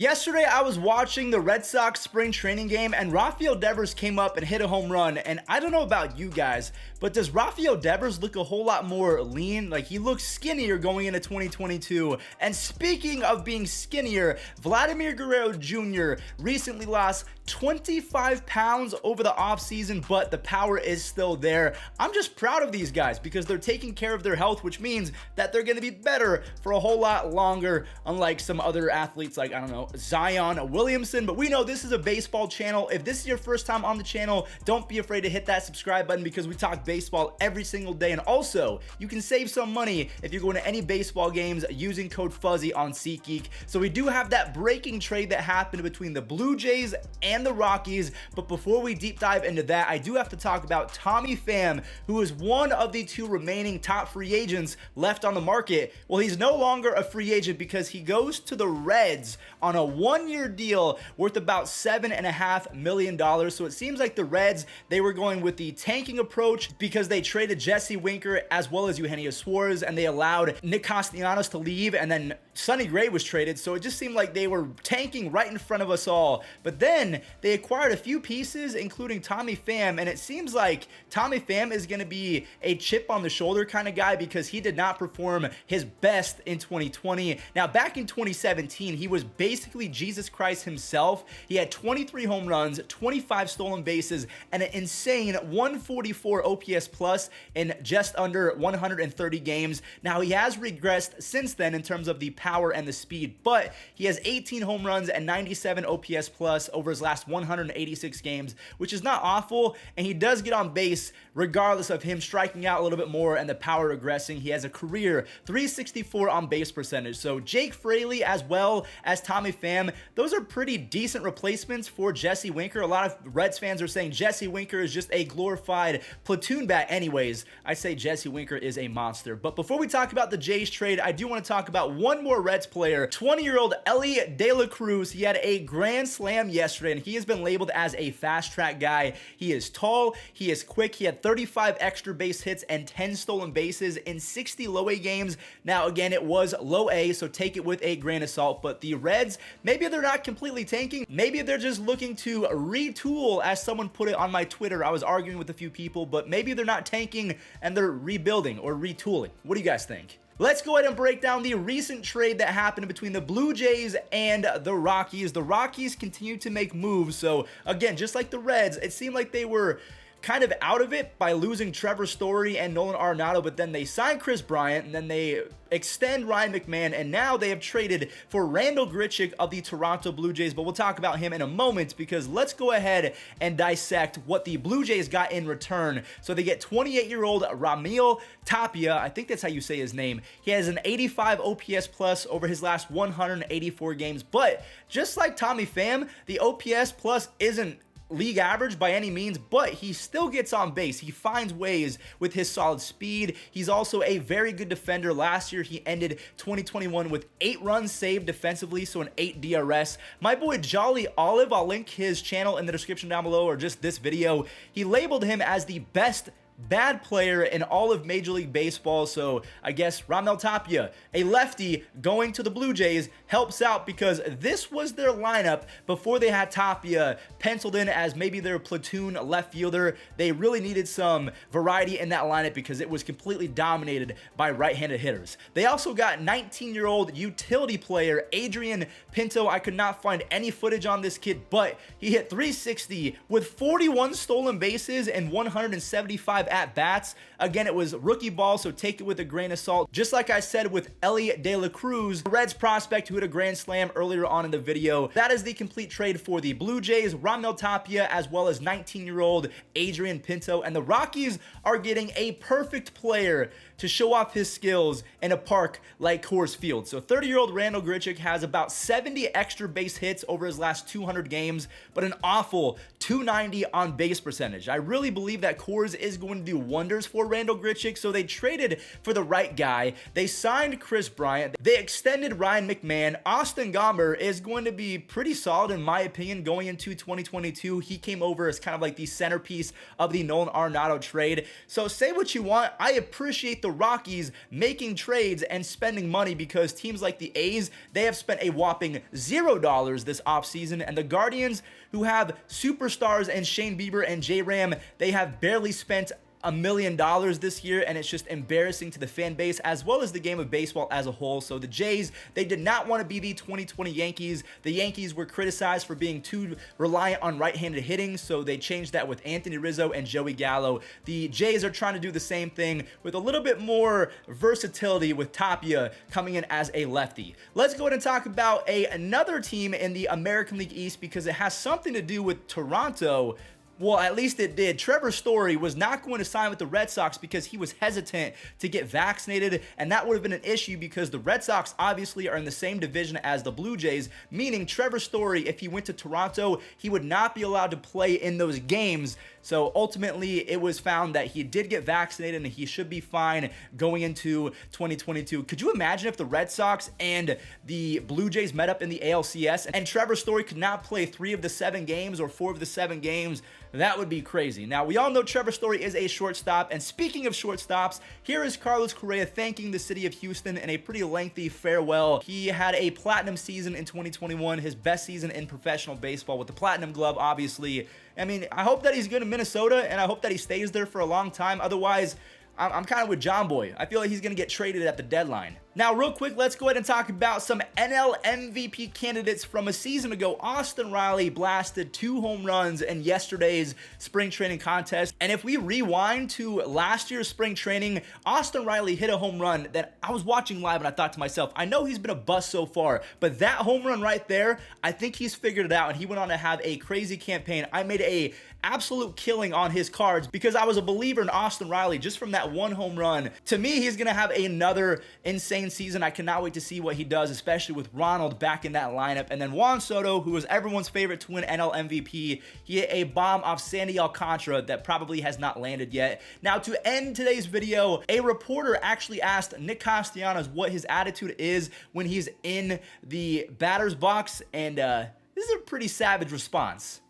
Yesterday, I was watching the Red Sox spring training game, and Rafael Devers came up and hit a home run. And I don't know about you guys, but does Rafael Devers look a whole lot more lean? Like, he looks skinnier going into 2022. And speaking of being skinnier, Vladimir Guerrero Jr. recently lost 25 pounds over the offseason, but the power is still there. I'm just proud of these guys because they're taking care of their health, which means that they're going to be better for a whole lot longer, unlike some other athletes like, I don't know, Zion Williamson. But we know this is a baseball channel. If this is your first time on the channel, don't be afraid to hit that subscribe button because we talk baseball every single day. And also, you can save some money if you're going to any baseball games using code Fuzzy on SeatGeek. So we do have that breaking trade that happened between the Blue Jays and the Rockies. But before we deep dive into that, I do have to talk about Tommy Pham, who is one of the two remaining top free agents left on the market. Well, he's no longer a free agent because he goes to the Reds on a one-year deal worth about $7.5 million. So it seems like the Reds, they were going with the tanking approach because they traded Jesse Winker as well as Eugenio Suarez, and they allowed Nick Castellanos to leave, and then Sonny Gray was traded. So it just seemed like they were tanking right in front of us all. But then they acquired a few pieces, including Tommy Pham, and it seems like Tommy Pham is going to be a chip on the shoulder kind of guy because he did not perform his best in 2020. Now, back in 2017, he was basically Jesus Christ himself. He had 23 home runs, 25 stolen bases, and an insane 144 OPS plus in just under 130 games. Now, he has regressed since then in terms of the power and the speed, but he has 18 home runs and 97 OPS plus over his last 186 games, which is not awful, and he does get on base regardless of him striking out a little bit more and the power regressing. He has a career 364 on base percentage. So Jake Fraley as well as Tommy Pham, those are pretty decent replacements for Jesse Winker. A lot of Reds fans are saying Jesse Winker is just a glorified platoon bat. Anyways, I say Jesse Winker is a monster. But before we talk about the Jays trade, I do want to talk about one more Reds player, 20-year-old Elly De La Cruz. He had a grand slam yesterday, and he has been labeled as a fast track guy. He is tall, he is quick, he had 35 extra base hits and 10 stolen bases in 60 low A games. Now, again, it was low A, so take it with a grain of salt. But the Reds, maybe they're not completely tanking. Maybe they're just looking to retool, as someone put it on my Twitter. I was arguing with a few people, but maybe they're not tanking and they're rebuilding or retooling. What do you guys think? Let's go ahead and break down the recent trade that happened between the Blue Jays and the Rockies. The Rockies continue to make moves. So again, just like the Reds, it seemed like they were kind of out of it by losing Trevor Story and Nolan Arenado, but then they signed Chris Bryant, and then they extend Ryan McMahon, and now they have traded for Randal Grichuk of the Toronto Blue Jays. But we'll talk about him in a moment, because let's go ahead and dissect what the Blue Jays got in return. So they get 28-year-old Raimel Tapia. I think that's how you say his name. He has an 85 OPS plus over his last 184 games, but just like Tommy Pham, the OPS plus isn't league average by any means, but he still gets on base. He finds ways with his solid speed. He's also a very good defender. Last year, he ended 2021 with 8 runs saved defensively, so an 8 DRS. My boy Jolly Olive, I'll link his channel in the description down below, or just this video. He labeled him as the best bad player in all of Major League Baseball. So I guess Raimel Tapia, a lefty going to the Blue Jays, helps out because this was their lineup before they had Tapia penciled in as maybe their platoon left fielder. They really needed some variety in that lineup because it was completely dominated by right-handed hitters. They also got 19-year-old utility player Adrian Pinto. I could not find any footage on this kid, but he hit 360 with 41 stolen bases and 175 at-bats. Again, it was rookie ball, so take it with a grain of salt. Just like I said with Elly De La Cruz, the Reds prospect who hit a grand slam earlier on in the video. That is the complete trade for the Blue Jays, Raimel Tapia, as well as 19-year-old Adrian Pinto. And the Rockies are getting a perfect player to show off his skills in a park like Coors Field. So 30-year-old Randal Grichuk has about 70 extra base hits over his last 200 games, but an awful 290 on base percentage. I really believe that Coors is going going to do wonders for Randal Grichuk, so they traded for the right guy. They signed Chris Bryant. They extended Ryan McMahon. Austin Gomber is going to be pretty solid in my opinion going into 2022. He came over as kind of like the centerpiece of the Nolan Arenado trade. So say what you want, I appreciate the Rockies making trades and spending money, because teams like the A's, they have spent a whopping $0 this offseason, and the Guardians, who have superstars and Shane Bieber and J-Ram, they have barely spent $1 million this year, and it's just embarrassing to the fan base as well as the game of baseball as a whole. So the Jays, they did not want to be the 2020 Yankees. The Yankees were criticized for being too reliant on right-handed hitting, so they changed that with Anthony Rizzo and Joey Gallo. The Jays are trying to do the same thing with a little bit more versatility with Tapia coming in as a lefty. Let's go ahead and talk about another team in the American League East, because it has something to do with Toronto. Well, at least it did. Trevor Story was not going to sign with the Red Sox because he was hesitant to get vaccinated, and that would have been an issue because the Red Sox obviously are in the same division as the Blue Jays, meaning Trevor Story, if he went to Toronto, he would not be allowed to play in those games. So ultimately, it was found that he did get vaccinated and he should be fine going into 2022. Could you imagine if the Red Sox and the Blue Jays met up in the ALCS and Trevor Story could not play 3 of the 7 games or 4 of the 7 games? That would be crazy. Now, we all know Trevor Story is a shortstop, and speaking of shortstops, here is Carlos Correa thanking the city of Houston in a pretty lengthy farewell. He had a platinum season in 2021, his best season in professional baseball with the platinum glove, obviously. I mean, I hope that he's good in Minnesota, and I hope that he stays there for a long time. Otherwise, I'm kind of with John Boy. I feel like he's going to get traded at the deadline. Now, real quick, let's go ahead and talk about some NL MVP candidates from a season ago. Austin Riley blasted 2 home runs in yesterday's spring training contest. And if we rewind to last year's spring training, Austin Riley hit a home run that I was watching live and I thought to myself, I know he's been a bust so far, but that home run right there, I think he's figured it out, and he went on to have a crazy campaign. I made a absolute killing on his cards because I was a believer in Austin Riley just from that 1 home run. To me, he's going to have another insane season. I cannot wait to see what he does, especially with Ronald back in that lineup. And then Juan Soto, who was everyone's favorite to win NL MVP, he hit a bomb off Sandy Alcantara that probably has not landed yet. Now, to end today's video, a reporter actually asked Nick Castellanos what his attitude is when he's in the batter's box, and this is a pretty savage response.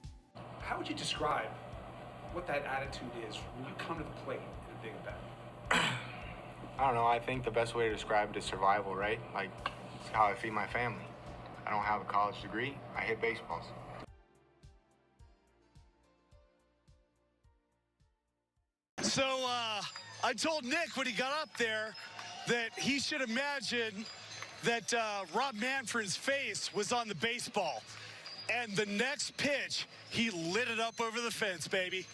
How would you describe what that attitude is when you come to the plate in a big bat? I don't know. I think the best way to describe it is survival, right? Like, it's how I feed my family. I don't have a college degree. I hit baseballs. So I told Nick when he got up there that he should imagine that Rob Manfred's face was on the baseball. And the next pitch, he lit it up over the fence, baby.